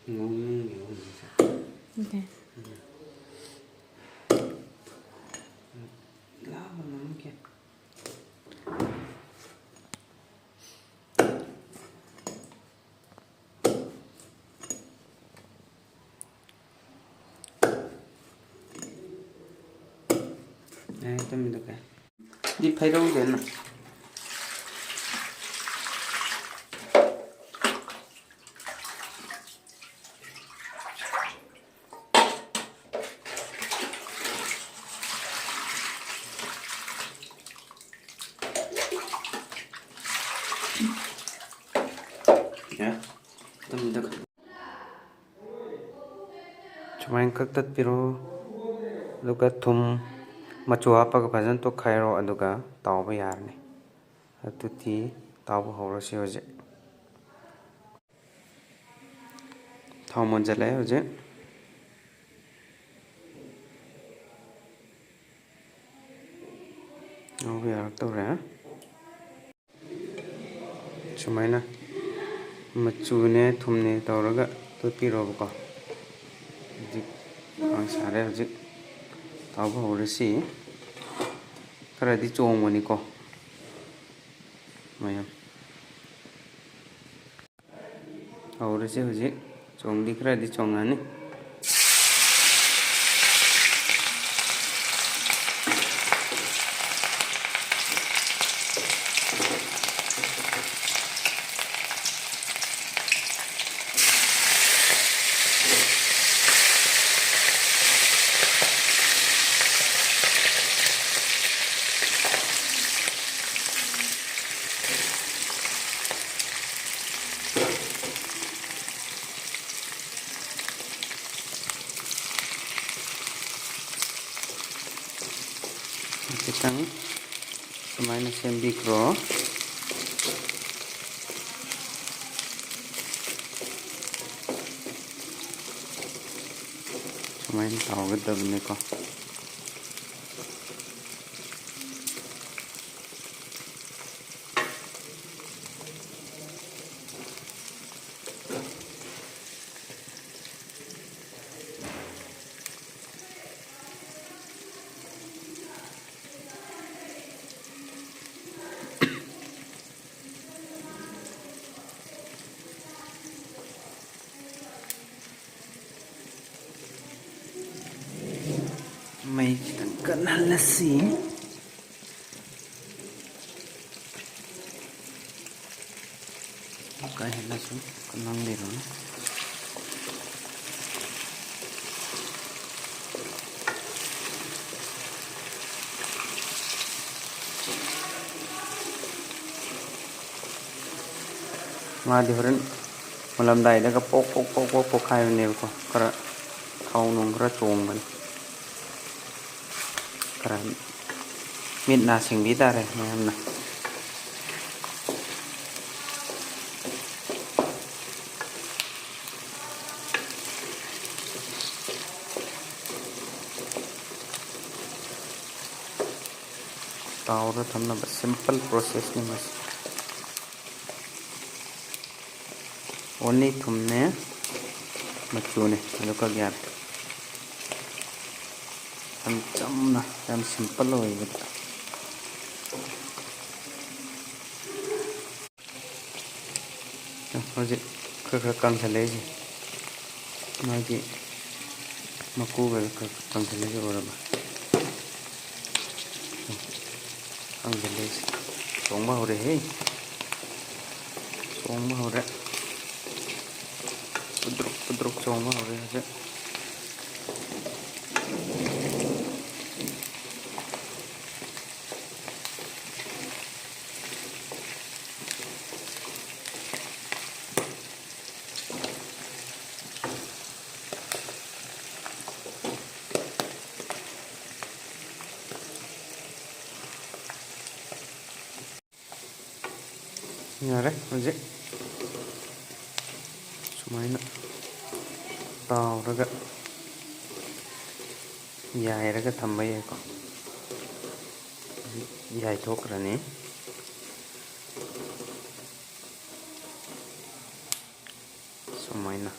Okay. Này cho mình được cái đi phải đâu đến nào. Ya, tâm được. Chúng anh cắt tắt piro, lúc cái thùng mà chua hấp cái phần to khai rồi anh cái tàu bây giờ này, tụi tí tàu bao hồ rồi xíu chứ, thau mình sẽ lấy rồi chứ, nó bây giờ tao ra, chúng anh nè, mà chua nè thùng nè tàu rồi cái tụi piro bao cái, ang xả ra rồi chứ, tàu bao hồ rồi xí, cái này đi trộn mà đi co, mày और से हजे चोंग दिख रहा है चोंगाने kita kemarin sembi kro kemarin tahu gitu bener kok mày cần là gì cái là xuống cần năng để rồi mà đi hơn làm đầy đó cái bốc khai bên này có thau nung có trộn vậy cái miền nào sinh biết ta đây mà em này tàu đó thamnaba simple process này mà only thum ne machu ne ano ka gyat am cham na am simple hoy bata hoje ka kang thale ji ma ji maku ga ka kang thale ji ora ba kang thale song ba hore he song ba hore pedruk song ba hore aja Nyare, aja. Sumaina taoraga yairaga thambai ko yai thokrani sumaina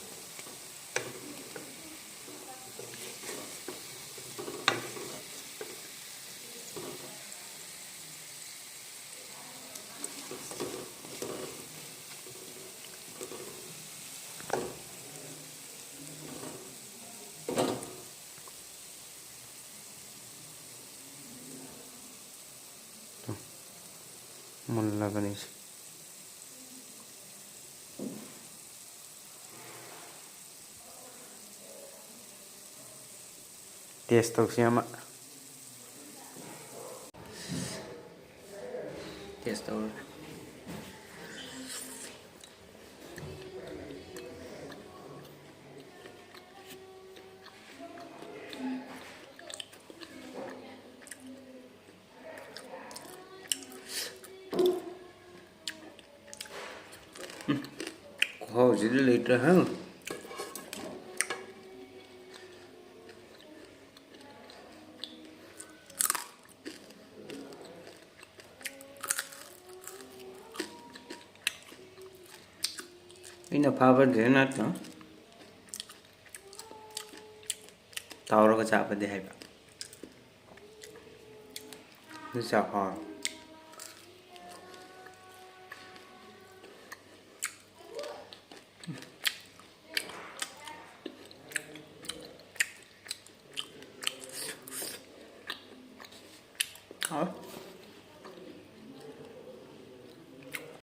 मुल्लबनी test तौसी अमा test तौर Jadi liter hang. Ini apa denat no? Tahu lo kecap apa deh? Ini siapa?